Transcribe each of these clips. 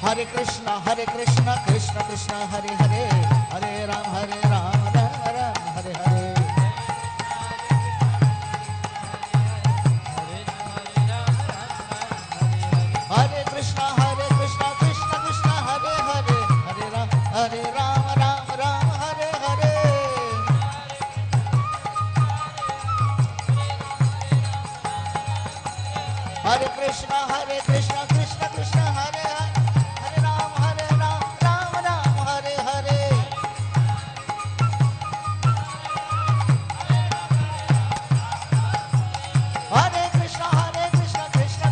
Hare Krishna, Krishna Krishna, Hare Hare, Hare Ram, Ram Ram, Hare Hare. Hare Krishna, Krishna Krishna, Hare Hare, Hare Ram, Ram Ram, Hare Hare. Hare Krishna, Krishna Krishna, Hare Hare, Hare Ram, Ram Ram, Hare Hare. Hare Krishna, Krishna Krishna,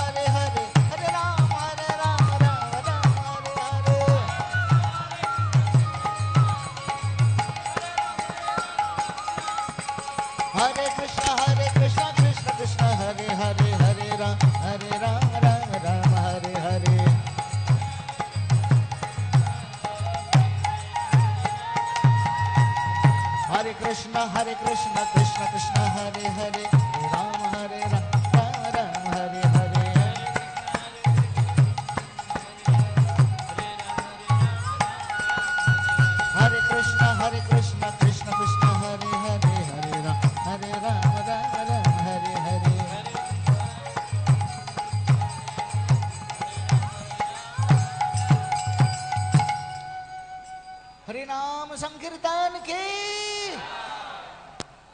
Hare Hare, Hare Ram, Ram Ram, Hare Hare. Hare Krishna, Krishna Krishna, Hare Hare, Hare Ram, Ram Ram, Hare Hare. Hare Krishna, Krishna Krishna, Hare Hare, Hare Ram, Ram Hare Hare. Hare Krishna, Krishna Krishna, Hare Hare, Hare Ram, Ram Hare Hare. Hari नाम संकीर्तन की,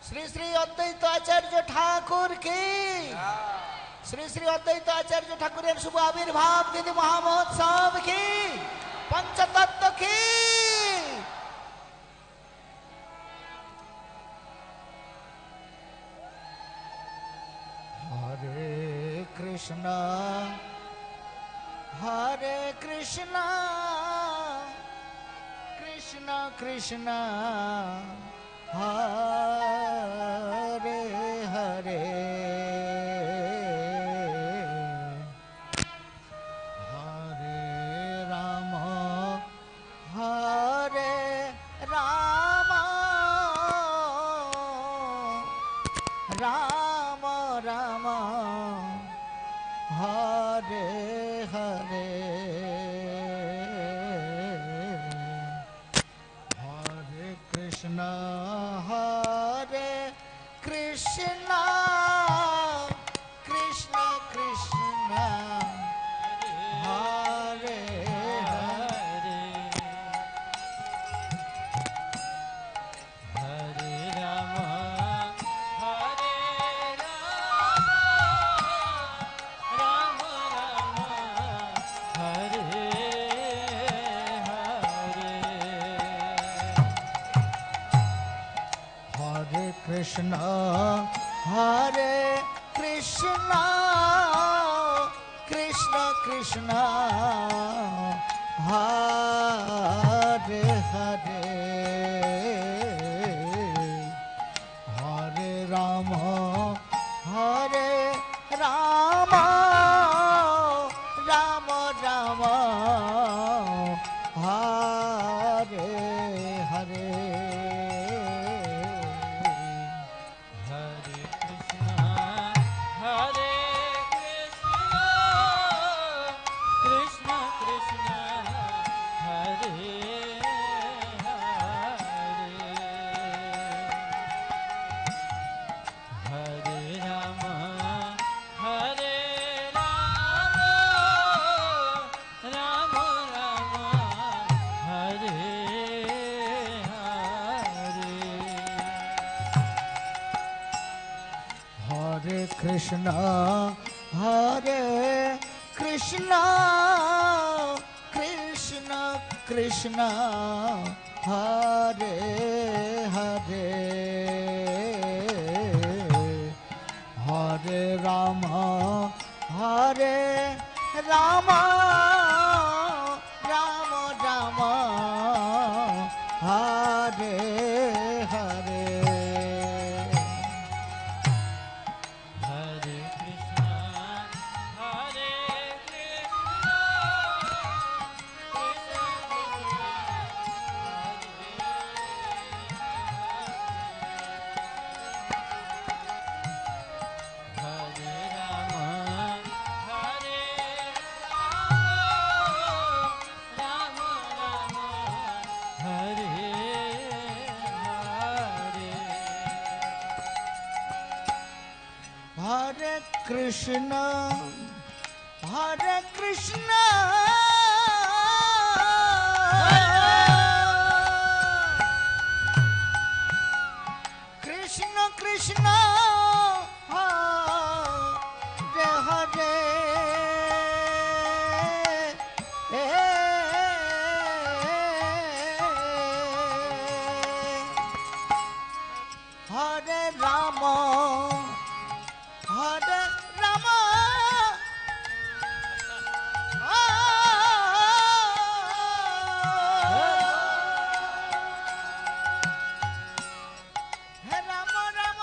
श्री श्री अद्वैत आचार्य ठाकुर की, श्री श्री अद्वैत आचार्य ठाकुर शुभ आविर्भाव तिथि महामहोत्सव की, पंचतत्व की। हरे कृष्णा कृष्णा कृष्णा हरे हरे, हरे Ram Ram Ram Hare Hare, Krishna, Krishna Krishna, Hare Hare, Hare Rama, Rama Rama, Hare Krishna, Krishna Krishna, Hare Hare, Hare Rama, Rama Rama, Hare Hare. Krishna, Krishna Krishna, Hare Hare, Hare Rama, Rama Rama, Hare Hare. Hare Krishna हरे कृष्ण कृष्ण कृष्ण हरे हरे हरे राम हरे राम हे राम राम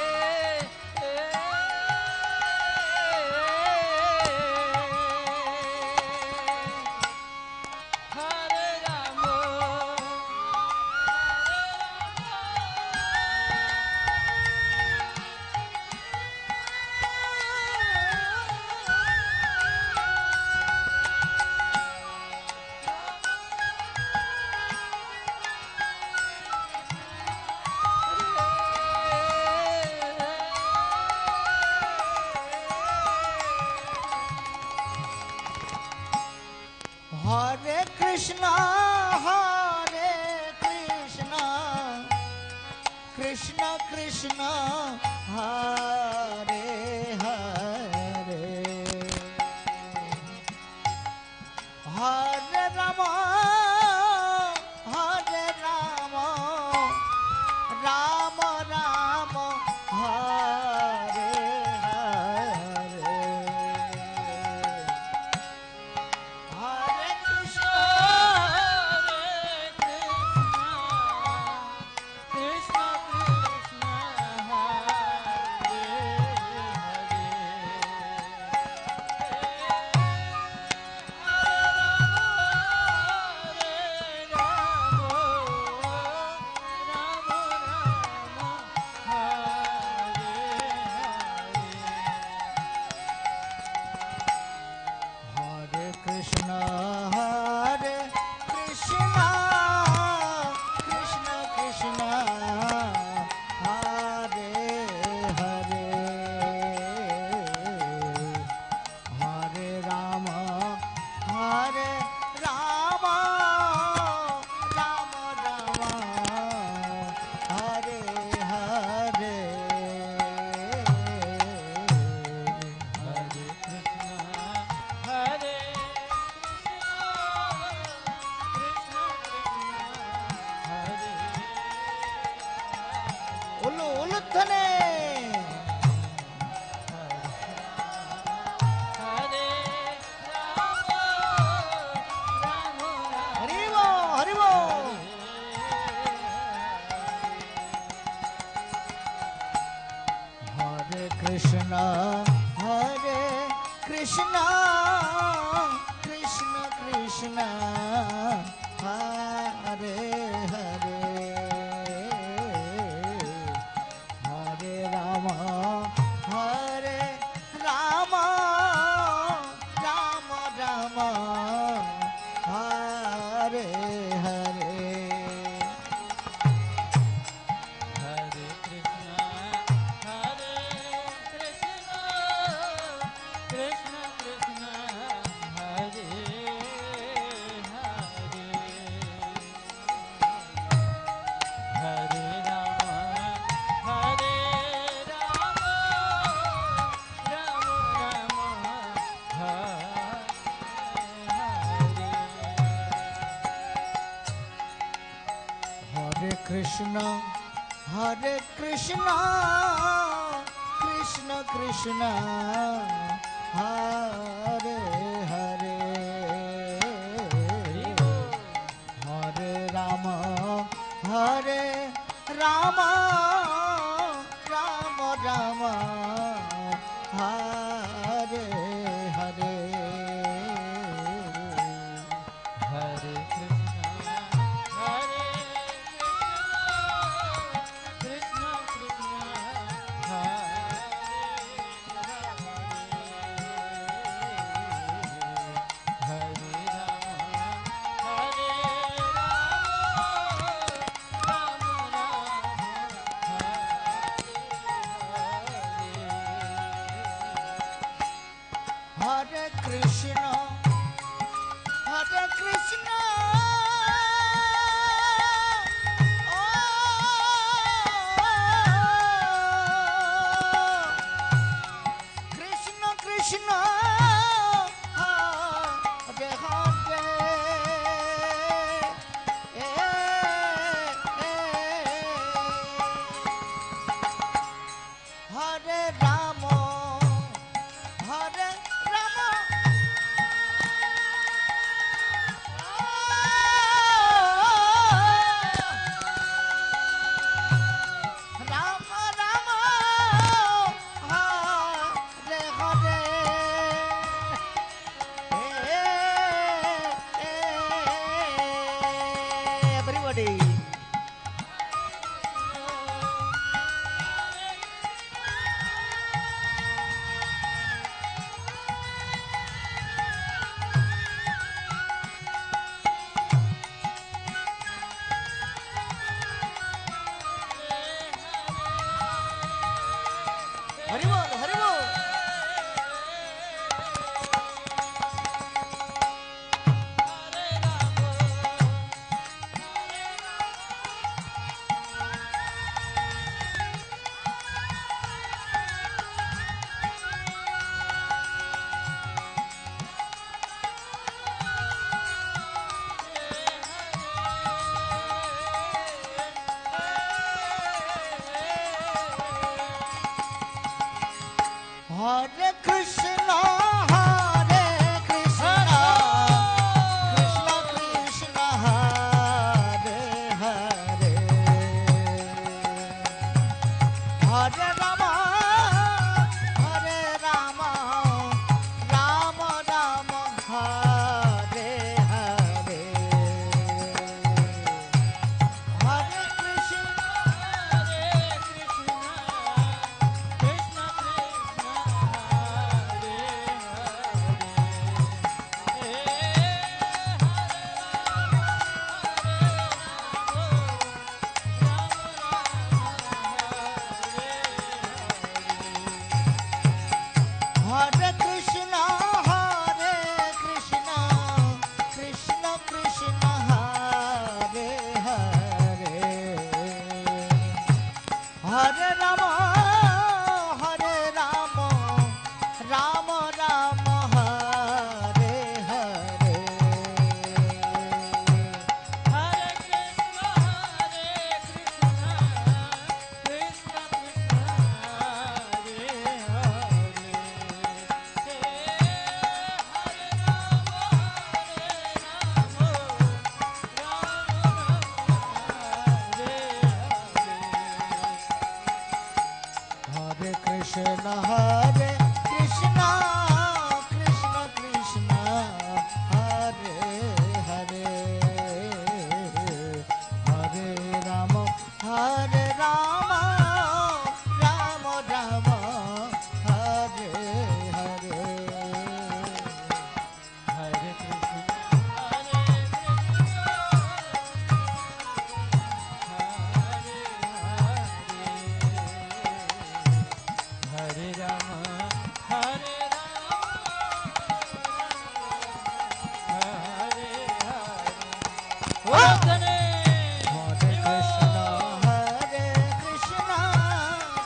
हरे हरे हरे कृष्णा कृष्ण कृष्ण हरे हरे हरे राम राम राम हरे हरे हरे कृष्ण कृष्ण हरे कृष्ण कृष्ण कृष्ण हरे हरे हरे राम राम राम हरे हरे कृष्ण हरे Krishna Krishna Krishna Hare Hare Hare Ram Hare Krishna, Hare Krishna, Krishna Krishna, Hare Hare, Hare Rama, Hare Rama, Rama Rama, Hare Hare, everybody. Hari बोल हरि बोल Hare Krishna, Hare Krishna, Krishna Krishna, Hare Hare, Hare Rama, Hare Rama, Rama Rama, Hare Hare, Hare Krishna, Hare Krishna, Hare Krishna, Krishna Krishna, Hare Hare, Hare Rama, Hare Rama, Rama Rama, Hare Hare, Hare Krishna, Krishna Krishna, Hare Krishna, Hare Krishna,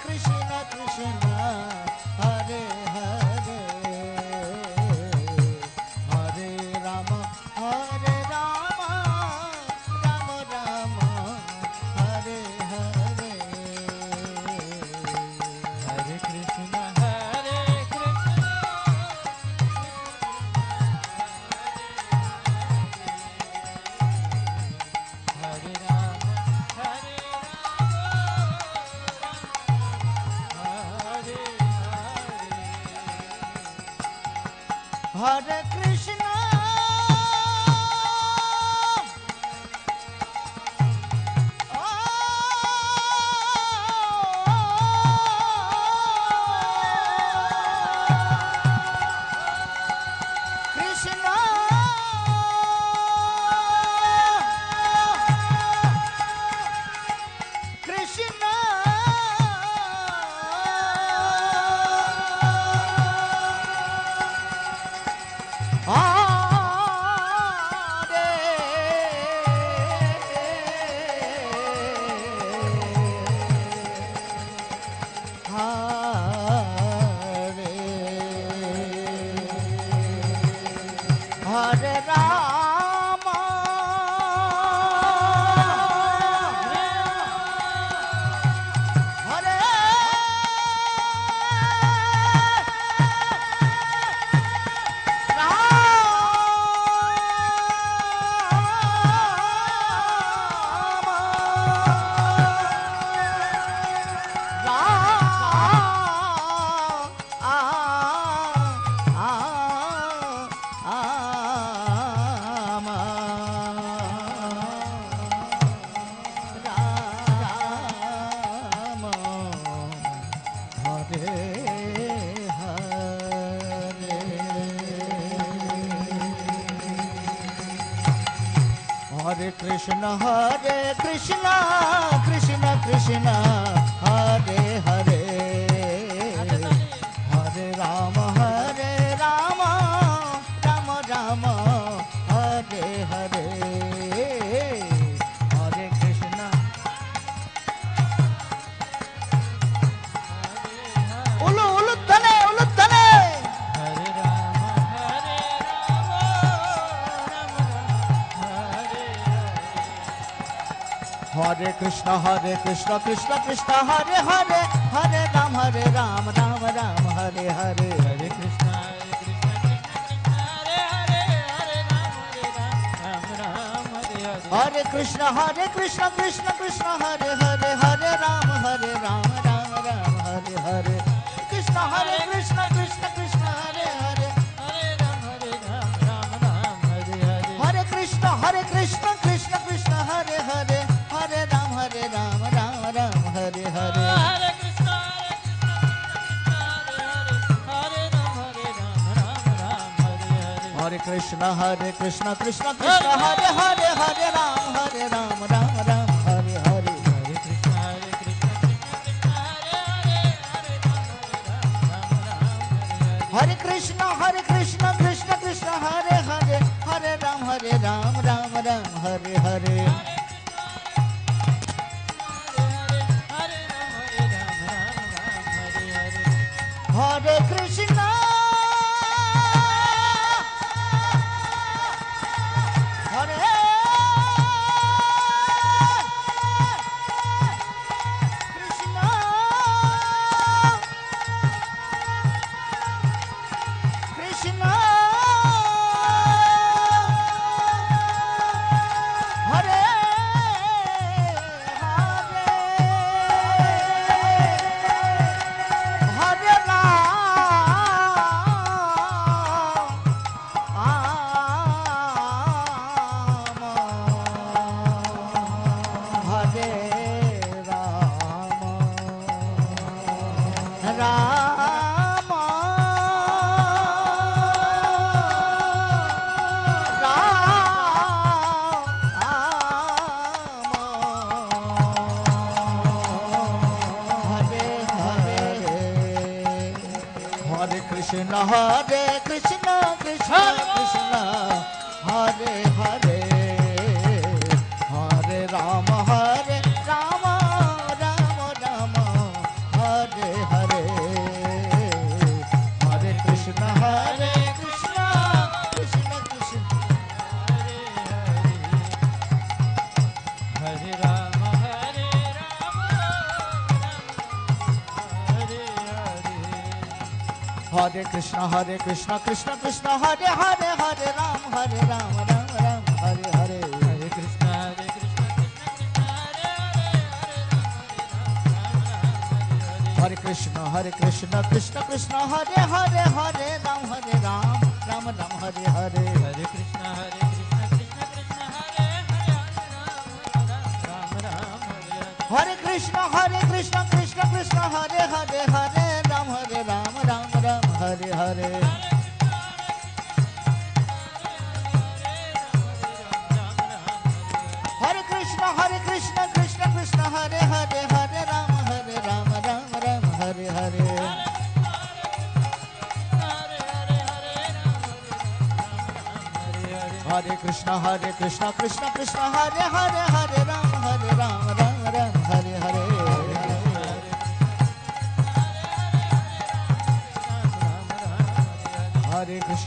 Krishna Krishna, Hare Hare, Hare Rama, Hare Rama, Rama Rama, Hare Hare, Hare Krishna, Hare Rama, Hare Hare Krishna, Krishna, Krishna, Hare Krishna Krishna Krishna Hare Hare Hare Rama Rama Rama Hare Hare Hare Krishna Ulu Tane Hare Krishna Krishna Krishna Hare Hare Hare Ram Ram Ram Hare Hare Hare Krishna Hare Krishna Krishna Krishna Hare Hare Hare Ram Ram Ram Hare Hare Krishna Krishna Krishna Hare Hare Hare Krishna Krishna Krishna Hare Hare Hare Ram Ram Hare Hare Hare Krishna Krishna Krishna Hare Hare Hare Ram Ram Hare Hare Hare Krishna Krishna Krishna Hare Hare Hare Ram Ram Hare Hare Hare Krishna Hare Krishna Krishna Hare Hare Krishna Krishna Krishna Hare Hare Hare Rama Rama Hare Hare Hare Krishna Krishna Krishna Hare Rama Hare Krishna Krishna Krishna Hare Hare Hare Ram Hare Hare Hare Krishna Hare Krishna Krishna Krishna Hare Hare Hare Ram Ram Hare Hare Hare Krishna Krishna Hare Krishna Krishna Hare Hare Hare Ram Ram Hare Hare Hare Krishna Krishna Hare Hare Hare Ram Ram Hare Hare Hare Krishna Krishna Hare Hare Hare Ram Hare Hare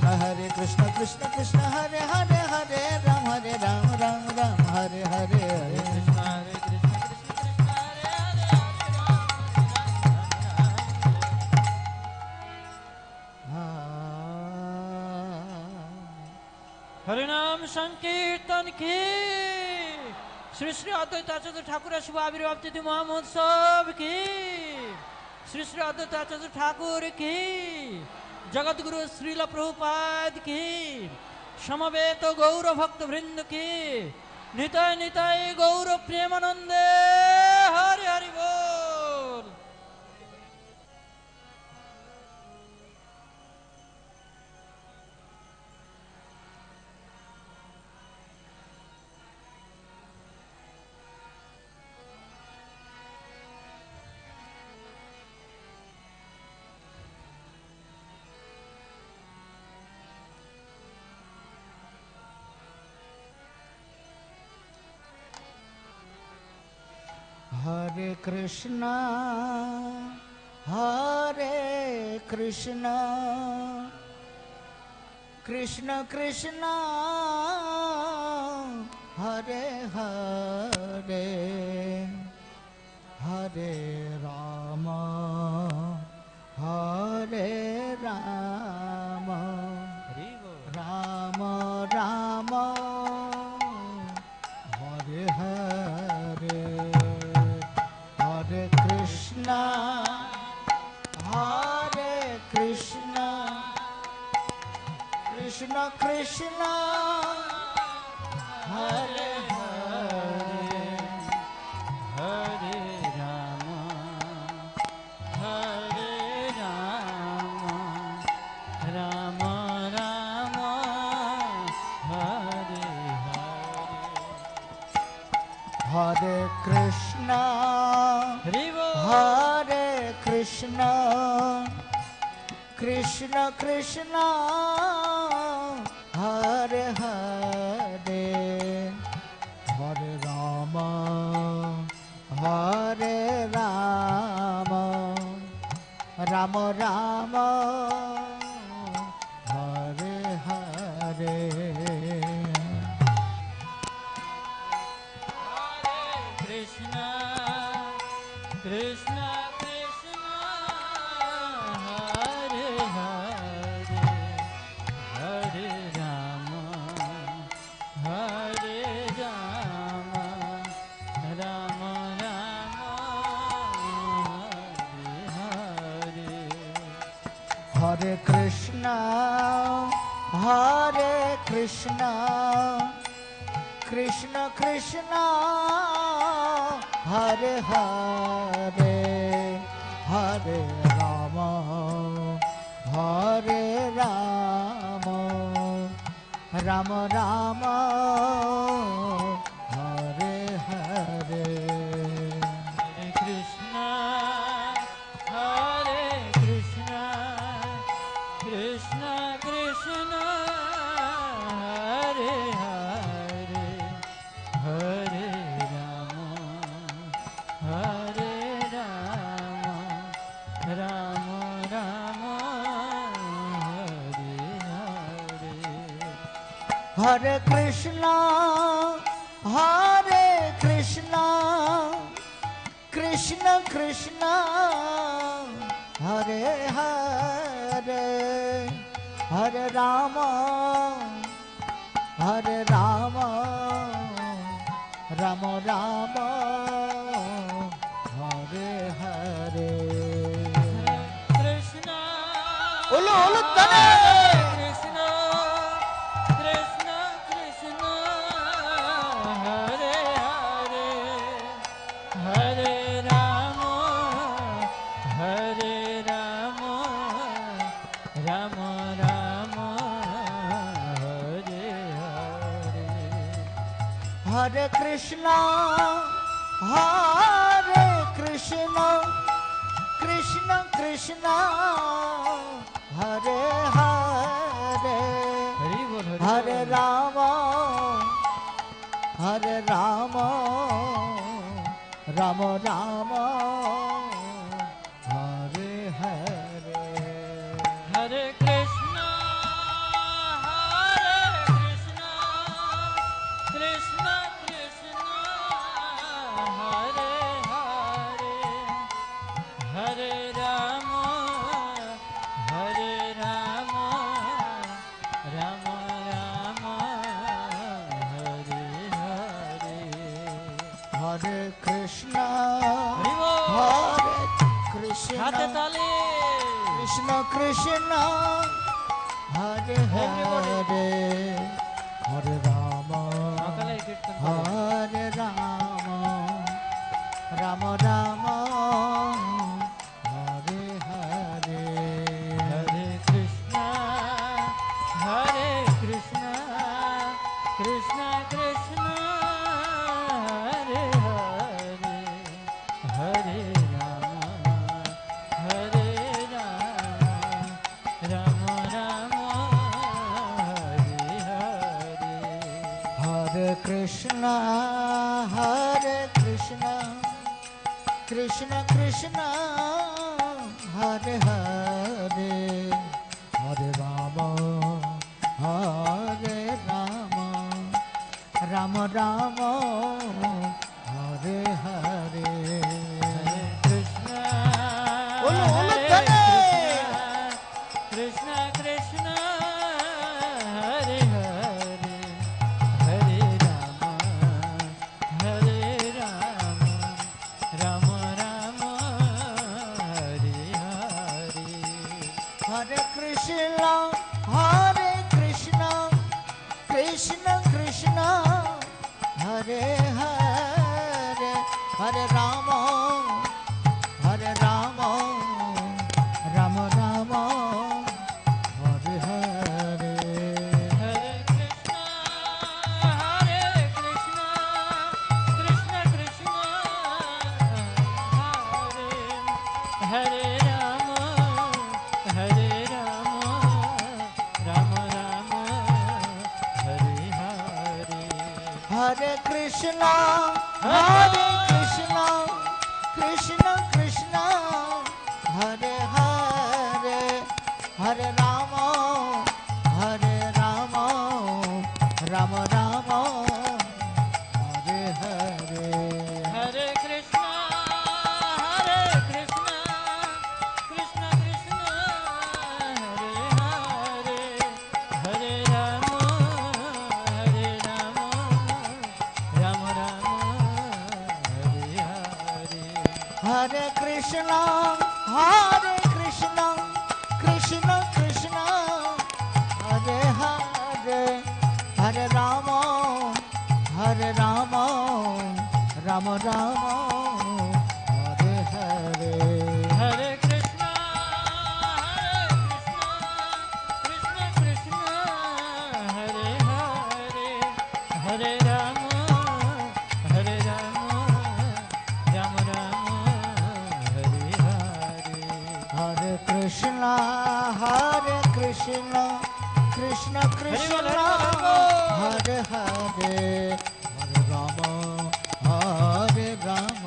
Hare Krishna Krishna Hare Hare Hare Ram Hare Hare हरिनाम संकीर्तन की श्री श्री अद्वैत आचार्य ठाकुर शुभ आविर्भाव तिथि महामहोत्सव की श्री श्री अद्वैत आचार्य ठाकुर की जगत गुरु श्रील प्रभुपाद की समवेत गौर भक्त वृंद की निताय निताय गौर प्रेमानंदे हरि हरि बोल। Hare Krishna, Hare Krishna, Krishna Krishna, Hare Hare, Hare Rama, Hare Rama, Rama Rama, Hare Hare, Hare Krishna, Hare Krishna, Krishna Krishna, Hare Hare, Hare Rama, Hare Rama, Rama Rama, Hare Hare. Hare Krishna, Hare Bol. Hare Krishna, Krishna Krishna, Hare Hare, Hare Rama, Hare Rama, Rama Rama, Hare Hare. Krishna, Krishna Krishna, Hare Hare, Hare Rama, Hare Rama, Rama Rama, Hare Hare. Hare Krishna, Hare Krishna, Krishna Krishna, Hare Hare, Hare Rama, Hare Rama, Rama Rama, Hare Hare. Hare Krishna, Hare Krishna, Krishna Krishna, Hare Hare, Hare Rama, Hare Rama, Rama Rama, Hare Hare. Hare Krishna, Hare Krishna, Krishna Krishna, Hare Hare, Hare Rama, Hare Rama, Rama Rama, Hare Hare. Krishna, Ulu ulu tane. Krishna, Krishna Krishna, Hare Hare, Hare Rama, Hare Rama, Rama Rama, Hare Hare. Hare Krishna, Hare Krishna, Krishna Krishna, Hare Hare, Hari Bol, Hari Hare Bol. Rama, Hare Rama, Rama Rama, Hare Hare. Hare Krishna, Hare Krishna, Krishna Krishna, Hare Hare, Hare Rama, Hare Rama, Rama Rama, Hare Hare. Hare Krishna, Hari Bol. Hare Krishna, Hate tali. Krishna Krishna, Hare Hare, Hare Rama, Makalai kirtan karo. Hare Rama, Rama Rama, Hare Hare. Hare Krishna, Hare Krishna, Krishna Krishna, Hare Hare, Hare Rama, Hare Rama, Rama Rama, Hare Hare. Hare Krishna, Hare Krishna, Krishna Krishna Hare Hare Hare Ram Ram Ram Hare Hare Krishna बोलो, बोलो, हरे धने। कृष्ण कृष्ण हरे हरे हरे राम राम राम हरे हरे हरे कृष्ण कृष्ण कृष्ण हरे हरे हरे राम राम राम हरे हरे हरे कृष्ण कृष्ण कृष्ण हरे हरे राम राम राम हरे हरे हरे कृष्ण कृष्ण कृष्ण हरे हरे हरे राम राम राम हरे हरे हरे कृष्ण कृष्ण कृष्ण हरे हरे हरे राम राम हरे हरे हरे कृष्ण कृष्ण कृष्ण हरे हरे हरे राम राम राम हरे हरे हरे कृष्ण कृष्ण हरे हरे हरे राम राम हरे हरे हरे कृष्ण कृष्ण कृष्ण हरे हरे हरे राम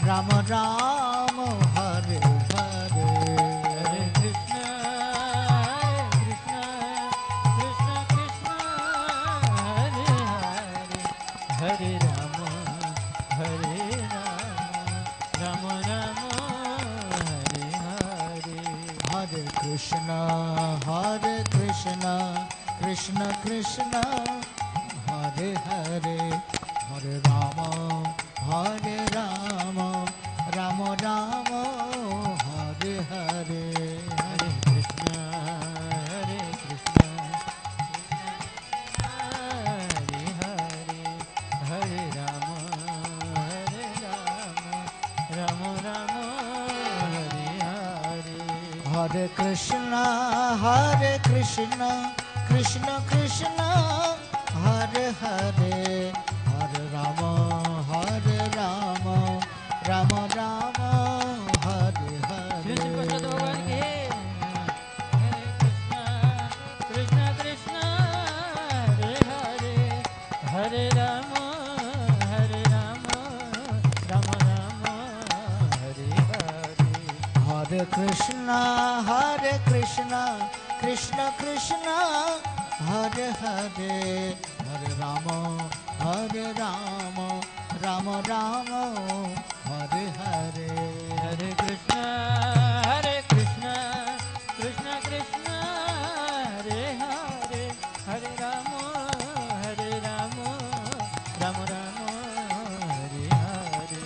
राम राम हरे हरे हरे कृष्ण कृष्ण हरे हरे हरे राम राम हरे हरे हरे कृष्ण कृष्ण कृष्ण हरे हरे हरे राम राम राम हरे हरे हरे कृष्ण हरे हरे हरे राम राम हरे हरे हरे कृष्ण कृष्ण कृष्ण हरे हरे हरे राम राम राम हरे श्री श्री हरे प्रसाद भगवान की हरे कृष्ण कृष्ण हरे हरे हरे राम राम हरे हरे हरे कृष्ण कृष्ण कृष्ण हरे हरे हरे राम राम राम हरे हरे हरे कृष्ण कृष्ण कृष्ण हरे हरे हरे राम राम हरे हरे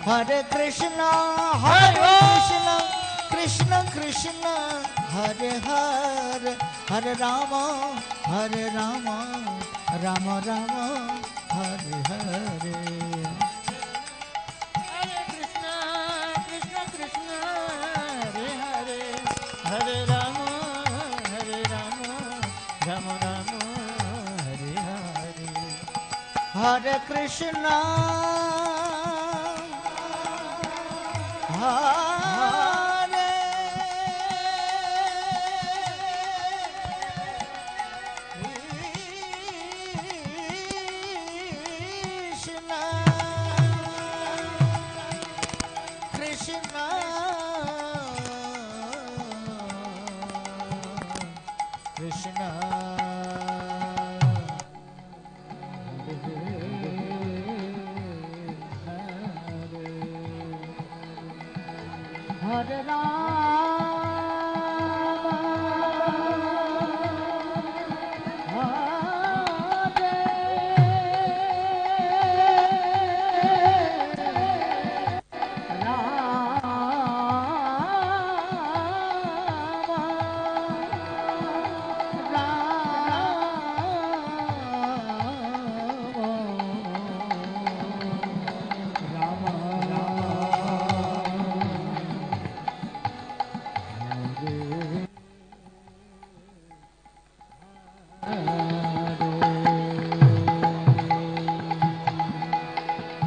हरे कृष्ण कृष्ण कृष्ण हरे हरे हरे राम राम राम हरे हरे हरे कृष्ण कृष्ण हरे हरे हरे राम राम हरे हरे हरे कृष्ण हरे कृष्ण কৃষ্ণ হরে রাম হরে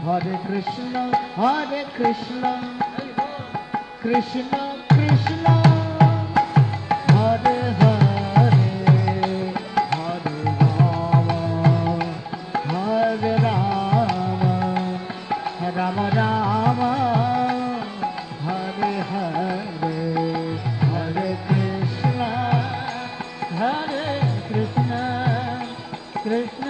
Hare Krishna, Hare Krishna, Krishna Krishna, Hare Hare, Hare Rama, Hare Rama, Rama Rama, Hare Hare, Hare Krishna, Hare Krishna, Krishna